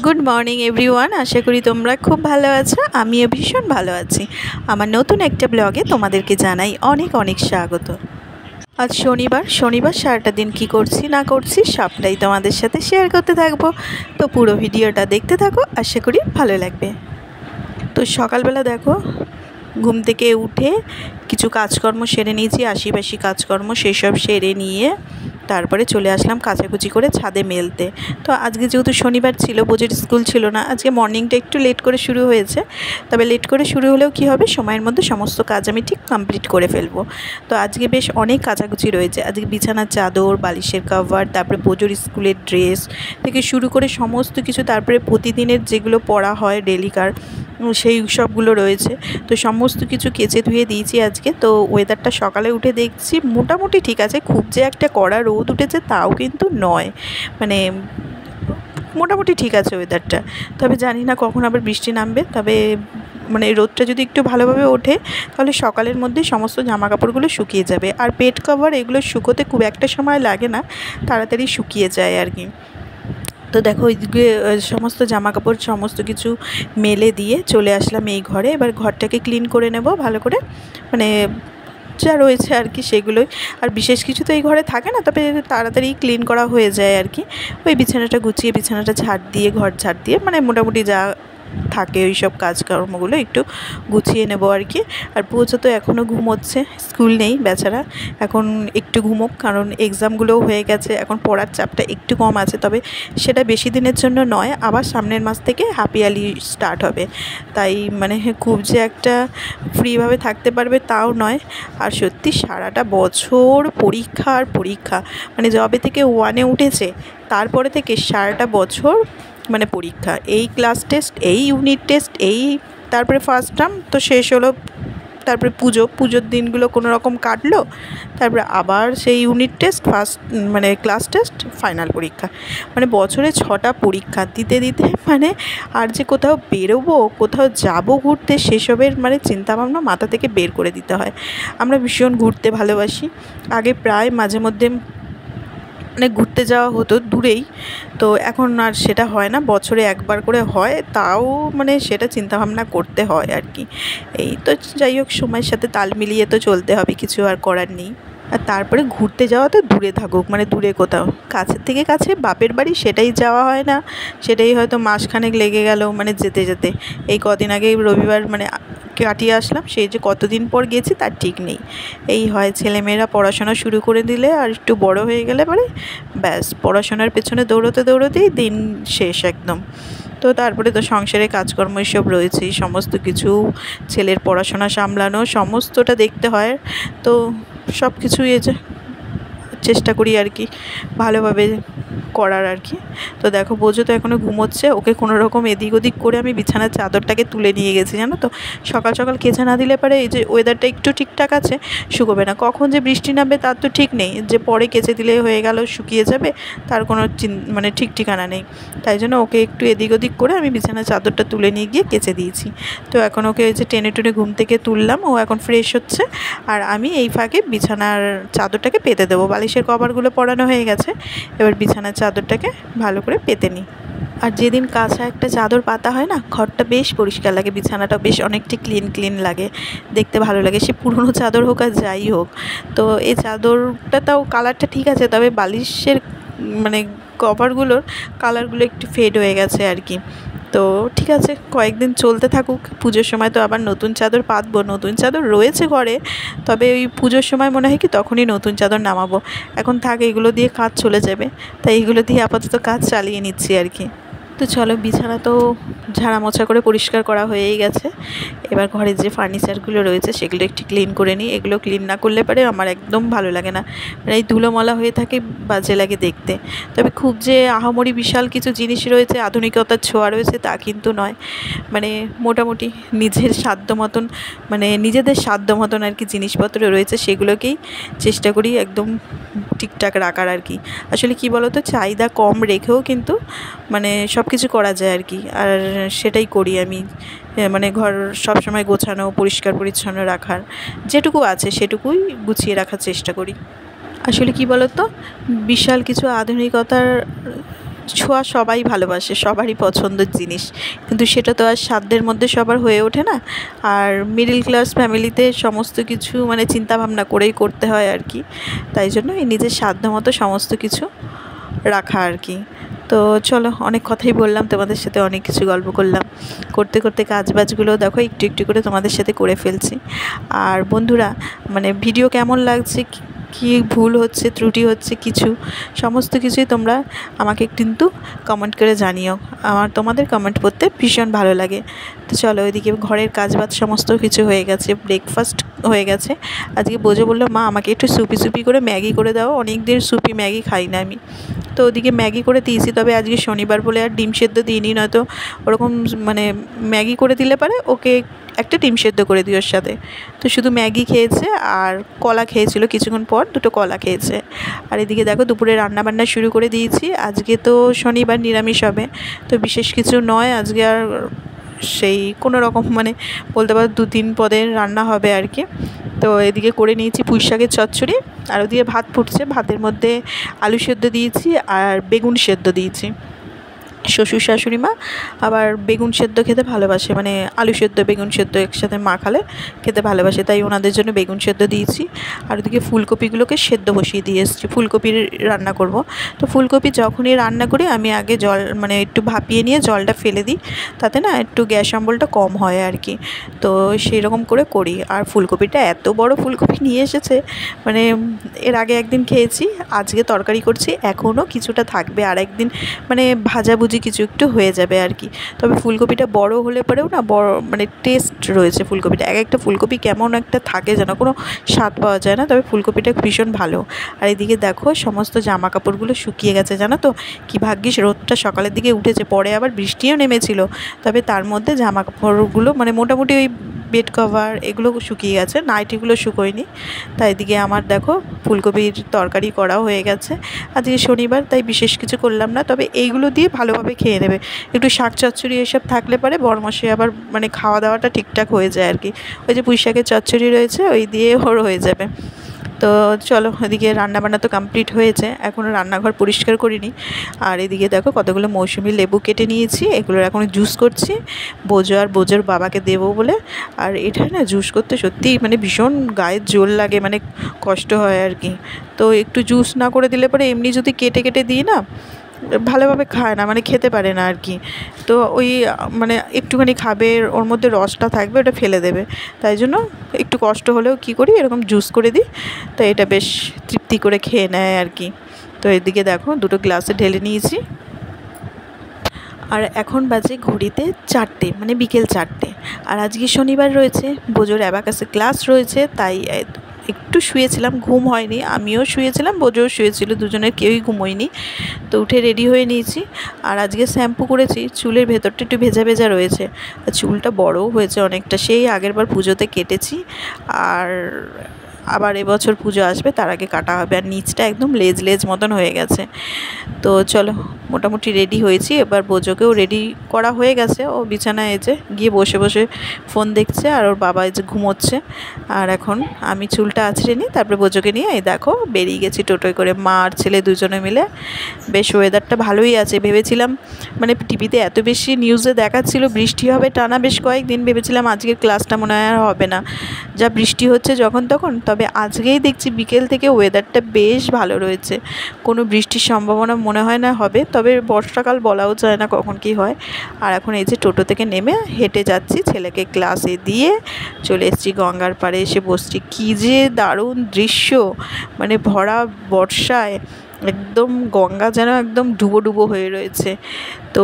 Good morning everyone. আশা করি তোমরা খুব ভালো আছো। আমিও ভীষণ ভালো আছি। আমার নতুন একটা ব্লগে তোমাদেরকে জানাই অনেক অনেক স্বাগত। আজ শনিবার সারাটা দিন কি করছি না করছি সবটাই তোমাদের সাথে শেয়ার করতে থাকবো। তো পুরো ভিডিওটা দেখতে থাকো, আশা করি ভালো লাগবে। তো সকালবেলা দেখো ঘুম থেকে উঠে কিছু কাজকর্ম সেরে নিয়েছি, আশিপাশি কাজকর্ম সেসব সেরে নিয়ে তারপরে চলে আসলাম কাচাকুচি করে ছাদে মেলতে। তো আজকে যেহেতু শনিবার ছিল, বোঝের স্কুল ছিল না, আজকে মর্নিংটা একটু লেট করে শুরু হয়েছে। তবে লেট করে শুরু হলেও কি হবে, সময়ের মধ্যে সমস্ত কাজ আমি ঠিক কমপ্লিট করে ফেলবো। তো আজকে বেশ অনেক কাচাকুচি রয়েছে। আজকে বিছানার চাদর, বালিশের কভার, তারপরে বোঝোর স্কুলের ড্রেস থেকে শুরু করে সমস্ত কিছু, তারপরে প্রতিদিনের যেগুলো পড়া হয় ডেলিকার সেই সবগুলো রয়েছে। তো সমস্ত কিছু কেচে ধুয়ে দিয়েছি আজকে। তো ওয়েদারটা সকালে উঠে দেখছি মোটামুটি ঠিক আছে, খুব যে একটা কড়া রোদ উঠেছে তাও কিন্তু নয়, মানে মোটামুটি ঠিক আছে ওয়েদারটা। তবে জানি না কখন আবার বৃষ্টি নামবে। তবে মানে রোদটা যদি একটু ভালোভাবে ওঠে তাহলে সকালের মধ্যে সমস্ত জামা কাপড়গুলো শুকিয়ে যাবে। আর বেড কভার এগুলো শুকোতে খুব একটা সময় লাগে না, তাড়াতাড়ি শুকিয়ে যায় আর কি। তো দেখো ওইদিকে সমস্ত জামা কাপড় সমস্ত কিছু মেলে দিয়ে চলে আসলাম এই ঘরে। এবার ঘরটাকে ক্লিন করে নেব ভালো করে, মানে যা রয়েছে আর কি সেগুলোই। আর বিশেষ কিছু তো এই ঘরে থাকে না, তবে তাড়াতাড়ি ক্লিন করা হয়ে যায় আর কি। ওই বিছানাটা গুছিয়ে, বিছানাটা ঝাড় দিয়ে, ঘর ঝাড় দিয়ে, মানে মোটামুটি যা থাকে ওই সব কাজকর্মগুলো একটু গুছিয়ে নেব আর কি। আর পুজো তো এখনও ঘুমোচ্ছে, স্কুল নেই বেচারা, এখন একটু ঘুমোক, কারণ এক্সামগুলোও হয়ে গেছে, এখন পড়ার চাপটা একটু কম আছে। তবে সেটা বেশি দিনের জন্য নয়, আবার সামনের মাস থেকে হাফ ইয়ারলি স্টার্ট হবে। তাই মানে খুব যে একটা ফ্রিভাবে থাকতে পারবে তাও নয়। আর সত্যি সারাটা বছর পরীক্ষা আর পরীক্ষা, মানে যবে থেকে 1-এ উঠেছে তারপরে থেকে সারাটা বছর মানে পরীক্ষা, এই ক্লাস টেস্ট, এই ইউনিট টেস্ট, এই তারপরে ফার্স্ট টার্ম তো শেষ হলো, তারপরে পুজোর দিনগুলো কোনো রকম কাটলো, তারপরে আবার সেই ইউনিট টেস্ট, ফার্স্ট মানে ক্লাস টেস্ট, ফাইনাল পরীক্ষা। মানে বছরে 6টা পরীক্ষা দিতে দিতে মানে আর যে কোথাও বেরোবো, কোথাও যাবো ঘুরতে, সেসবের মানে চিন্তাভাবনা মাথা থেকে বের করে দিতে হয়। আমরা ভীষণ ঘুরতে ভালোবাসি, আগে প্রায় মাঝে মধ্যে মানে ঘুরতে যাওয়া হতো দূরেই। তো এখন আর সেটা হয় না, বছরে একবার করে হয়, তাও মানে সেটা চিন্তাভাবনা করতে হয় আর কি। এই তো যাই হোক, সময়ের সাথে তাল মিলিয়ে তো চলতে হবে, কিছু আর করার নেই। আর তারপরে ঘুরতে যাওয়া তো দূরে থাকুক, মানে দূরে কোথাও, কাছের থেকে কাছে বাপের বাড়ি সেটাই যাওয়া হয় না, সেটাই হয়তো মাসখানেক লেগে গেল মানে যেতে যেতে। এই কদিন আগে রবিবার মানে কাটিয়ে আসলাম, সেই যে কতদিন পর গেছি তার ঠিক নেই। এই হয় ছেলেমেয়েরা পড়াশোনা শুরু করে দিলে আর একটু বড় হয়ে গেলে পরে ব্যাস পড়াশোনার পেছনে দৌড়তে দৌড়তেই দিন শেষ একদম। তো তারপরে তো সংসারে কাজকর্ম এসব রয়েছেই, সমস্ত কিছু ছেলের পড়াশোনা সামলানো সমস্তটা দেখতে হয়। তো সব কিছুই এই যে চেষ্টা করি আর কি ভালোভাবে করার আর কি। তো দেখো বোঝো তো এখনও ঘুমোচ্ছে, ওকে কোনো রকম এদিক ওদিক করে আমি বিছানার চাদরটাকে তুলে নিয়ে গেছি, জানো তো। সকাল সকাল কেচে না দিলে পারে এই যে ওয়েদারটা একটু ঠিকঠাক আছে, শুকোবে না, কখন যে বৃষ্টি নামবে তার তো ঠিক নেই, যে পরে কেচে দিলে হয়ে গেল শুকিয়ে যাবে, তার কোনো মানে ঠিক ঠিকানা নেই। তাই জন্য ওকে একটু এদিক ওদিক করে আমি বিছানার চাদরটা তুলে নিয়ে গিয়ে কেচে দিয়েছি। তো এখন ওকে ওই যে টেনে টুনে ঘুম থেকে তুললাম, ও এখন ফ্রেশ হচ্ছে। আর আমি এই ফাঁকে বিছানার চাদরটাকে পেতে দেবো, বালিশের কভারগুলো পরানো হয়ে গেছে, এবার বিছানার চাদরটাকে ভালো করে পেতে নিই। আর যেদিন কাঁচা একটা চাদর পাতা হয় না, ঘরটা বেশ পরিষ্কার লাগে, বিছানাটা বেশ অনেকটা ক্লিন লাগে, দেখতে ভালো লাগে, সে পুরনো চাদর হোক আর যাই হোক। তো এই চাদরটা তাও কালারটা ঠিক আছে, তবে বালিশের মানে কভারগুলোর কালারগুলো একটু ফেড হয়ে গেছে আর কি। তো ঠিক আছে, কয়েকদিন চলতে থাকুক, পুজোর সময় তো আবার নতুন চাদর পাতবো, নতুন চাদর রয়েছে ঘরে, তবে ওই পুজোর সময় মনে হয় কি তখনই নতুন চাদর নামাবো। এখন থাক, এগুলো দিয়ে কাজ চলে যাবে, তাই এগুলো দিয়ে আপাতত কাজ চালিয়ে নিচ্ছি আর কি। তো চলো, বিছানা তো ঝাড়া মোছা করে পরিষ্কার করা হয়েই গেছে, এবার ঘরের যে ফার্নিচারগুলো রয়েছে সেগুলো একটু ক্লিন করে নিই। এগুলো ক্লিন না করলে পরে আমার একদম ভালো লাগে না, মানে এই ধুলোমলা হয়ে থাকে, বাজে লাগে দেখতে। তবে খুব যে আহামরি বিশাল কিছু জিনিস রয়েছে, আধুনিকতার ছোঁয়া রয়েছে তা কিন্তু নয়, মানে মোটামুটি নিজের সাধ্য মতন, মানে নিজেদের সাধ্য মতন আর কি জিনিসপত্র রয়েছে, সেগুলোকেই চেষ্টা করি একদম ঠিকঠাক রাখার আর কি। আসলে কি বলো তো, চাহিদা কম রেখেও কিন্তু মানে সব কিছু করা যায় আর কি। আর সেটাই করি আমি, মানে ঘর সবসময় গোছানো পরিষ্কার পরিচ্ছন্ন রাখার, যেটুকু আছে সেটুকুই গুছিয়ে রাখার চেষ্টা করি। আসলে কি বলো তো, বিশাল কিছু আধুনিকতার ছোঁয়া সবাই ভালোবাসে, সবারই পছন্দের জিনিস, কিন্তু সেটা তো আর সাধ্যের মধ্যে সবার হয়ে ওঠে না। আর মিডল ক্লাস ফ্যামিলিতে সমস্ত কিছু মানে চিন্তাভাবনা করেই করতে হয় আর কি, তাই জন্য এই নিজের সাধ্য মতো সমস্ত কিছু রাখা আর কি। তো চলো, অনেক কথাই বললাম, তোমাদের সাথে অনেক কিছু গল্প করলাম, করতে করতে কাজবাজগুলো দেখো একটু একটু করে তোমাদের সাথে করে ফেলছি। আর বন্ধুরা, মানে ভিডিও কেমন লাগছে, কি ভুল হচ্ছে, ত্রুটি হচ্ছে, কিছু সমস্ত কিছুই তোমরা আমাকে কিন্তু কমেন্ট করে জানিও। তোমাদের কমেন্ট পড়তে ভীষণ ভালো লাগে। তো চলো, ওইদিকে ঘরের কাজবাজ সমস্ত কিছু হয়ে গেছে, ব্রেকফাস্ট হয়ে গেছে। আজকে বোঝো বললো, মা আমাকে একটু সুপি করে ম্যাগি করে দাও, অনেক দিন সুপি ম্যাগি খাই না আমি। তো ওদিকে ম্যাগি করে দিয়েছি, তবে আজকে শনিবার বলে আর ডিম সেদ্ধ দিইনি, নয়তো ওরকম মানে ম্যাগি করে দিলে পারে ওকে একটা ডিম সেদ্ধ করে দিই ওর সাথে। তো শুধু ম্যাগি খেয়েছে আর কলা খেয়েছিল, কিছুক্ষণ পর দুটো কলা খেয়েছে। আর এদিকে দেখো দুপুরে রান্নাবান্না শুরু করে দিয়েছি। আজকে তো শনিবার, নিরামিষ হবে, তো বিশেষ কিছু নয় আজকে, আর সেই কোনো রকম মানে বলতে পারো 2-3 পদের রান্না হবে আর কি। তো এদিকে করে নিয়েছি পুঁই শাকের চচ্চড়ি, আর ওদিকে ভাত ফুটছে, ভাতের মধ্যে আলু সেদ্ধ দিয়েছি আর বেগুন সেদ্ধ দিয়েছি। শ্বশুর শাশুড়ি মা আবার বেগুন সেদ্ধ খেতে ভালোবাসে, মানে আলু সেদ্ধ বেগুন সেদ্ধ একসাথে মাখালে খেতে ভালোবাসে, তাই ওনাদের জন্য বেগুন সেদ্ধ দিয়েছি। আর ওদিকে ফুলকপিগুলোকে সেদ্ধ বসিয়ে দিয়ে এসেছি, ফুলকপির রান্না করব। তো ফুলকপি যখনই রান্না করি আমি আগে জল মানে একটু ভাপিয়ে নিয়ে জলটা ফেলে দিই, তাতে না একটু গ্যাস অম্বলটা কম হয় আর কি। তো সেই রকম করে করি। আর ফুলকপিটা এত বড় ফুলকপি নিয়ে এসেছে, মানে এর আগে একদিন খেয়েছি, আজকে তরকারি করছি, এখনও কিছুটা থাকবে, আর একদিন মানে ভাজাভুজি কিছু একটু হয়ে যাবে আর কি। তবে ফুলকপিটা বড় হলে পরেও না বড় মানে টেস্ট রয়েছে ফুলকপিটা, এক একটা ফুলকপি কেমন একটা থাকে যেন, কোনো স্বাদ পাওয়া যায় না, তবে ফুলকপিটা ভীষণ ভালো। আর এদিকে দেখো সমস্ত জামা কাপড়গুলো শুকিয়ে গেছে, জানো তো কি ভাগ্যিস রোদটা সকালের দিকে উঠেছে, পরে আবার বৃষ্টিও নেমেছিল, তবে তার মধ্যে জামা কাপড়গুলো মানে মোটামুটি ওই বেড কভার এগুলো শুকিয়ে গেছে, নাইটিগুলো শুকোয়নি। তাই এদিকে আমার দেখো ফুলকপির তরকারি করা হয়ে গেছে। আজকে শনিবার তাই বিশেষ কিছু করলাম না, তবে এইগুলো দিয়ে ভালোভাবে খেয়ে নেবে, একটু শাক চচ্চড়ি এসব থাকলে পরে বরমশাই আবার মানে খাওয়া দাওয়াটা ঠিকঠাক হয়ে যায় আর কি। ওই যে পুঁই শাকের চচ্চড়ি রয়েছে, ওই দিয়ে ওর হয়ে যাবে। তো চলো, এদিকে রান্নাবান্না তো কমপ্লিট হয়েছে, এখনও রান্নাঘর পরিষ্কার করিনি। আর এদিকে দেখো কতগুলো মৌসুমি লেবু কেটে নিয়েছি, এগুলোর এখন জুস করছি বোঝো আর বোঝোর বাবাকে দেবো বলে। আর এটা না জুস করতে সত্যিই মানে ভীষণ গায়ের জোর লাগে, মানে কষ্ট হয় আর কি। তো একটু জুস না করে দিলে পরে এমনি যদি কেটে কেটে দিই না, ভালোভাবে খায় না, মানে খেতে পারে না আর কি। তো ওই মানে একটুখানি খাবে, ওর মধ্যে রসটা থাকবে, ওটা ফেলে দেবে, তাই জন্য একটু কষ্ট হলেও কী করি, এরকম জুস করে দিই, তো এটা বেশ তৃপ্তি করে খেয়ে নেয় আর কি। তো এদিকে দেখো দুটো গ্লাসে ঢেলে নিয়েছি। আর এখন বাজে ঘড়িতে 4টে, মানে বিকেল 4টে। আর আজকে শনিবার রয়েছে, বোজোর অ্যাবাকাসে ক্লাস রয়েছে, তাই একটু শুয়েছিলাম, ঘুম হয়নি, আমিও শুয়েছিলাম, বোজোও শুয়েছিল, দুজনের কেউই ঘুমোয়নি। তো উঠে রেডি হয়ে নিয়েছি। আর আজকে শ্যাম্পু করেছি, চুলের ভেতরটা একটু ভেজা ভেজা রয়েছে, আর চুলটা বড়ও হয়েছে অনেকটা, সেই আগেরবার পুজোতে কেটেছি, আর আবার এবছর পুজো আসবে তার আগে কাটা হবে। আর নিচটা একদম লেজ লেজ মতন হয়ে গেছে। তো চলো, মোটামুটি রেডি হয়েছি, এবার বোজোকেও রেডি করা হয়ে গেছে, ও বিছানায় এসে গিয়ে বসে বসে ফোন দেখছে, আর ওর বাবা এসে ঘুমোচ্ছে। আর এখন আমি চুলটা আছড়ে নিই, তারপরে বোজোকে নিয়ে এই দেখো বেরিয়ে গেছি টোটোয় করে, মা আর ছেলে দুজনে মিলে। বেশ ওয়েদারটা ভালোই আছে, ভেবেছিলাম মানে টিভিতে এত বেশি নিউজে দেখাচ্ছিল বৃষ্টি হবে টানা বেশ কয়েকদিন, ভেবেছিলাম আজকের ক্লাসটা মনে হয় আর হবে না, যা বৃষ্টি হচ্ছে যখন তখন। তবে আজকেই দেখছি বিকেল থেকে ওয়েদারটা বেশ ভালো রয়েছে, কোনো বৃষ্টির সম্ভাবনা মনে হয় না হবে, তবে বর্ষাকাল বলাও যায় না কখন কি হয়। আর এখন এই যে টোটো থেকে নেমে হেঁটে যাচ্ছি, ছেলেকে ক্লাসে দিয়ে চলে এসেছি গঙ্গার পাড়ে, এসে বসছি। কী যে দারুণ দৃশ্য, মানে ভরা বর্ষায় একদম গঙ্গা যেন একদম ডুবো ডুবো হয়ে রয়েছে, তো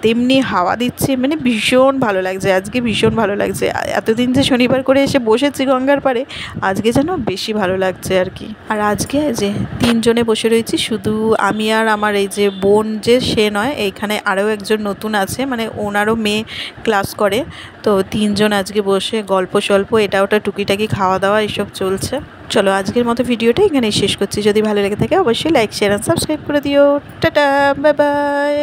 তেমনি হাওয়া দিচ্ছে, মানে ভীষণ ভালো লাগছে আজকে, ভীষণ ভালো লাগছে। এতদিন যে শনিবার করে এসে বসেছি গঙ্গার পাড়ে, আজকে যেন বেশি ভালো লাগছে আর কি। আর আজকে যে 3 জনে বসে রয়েছি, শুধু আমি আর আমার এই যে বোন, যে সে নয়, এইখানে আরও একজন নতুন আছে, মানে ওনারও মেয়ে ক্লাস করে। তো 3 জন আজকে বসে গল্প সল্প এটা ওটা টুকিটাকি খাওয়া দাওয়া এসব চলছে। চলো, আজকের মতো ভিডিওটা এখানেই শেষ করছি। যদি ভালো লেগে থাকে অবশ্যই লাইক শেয়ার আর সাবস্ক্রাইব করে দিও। Tata, bye bye.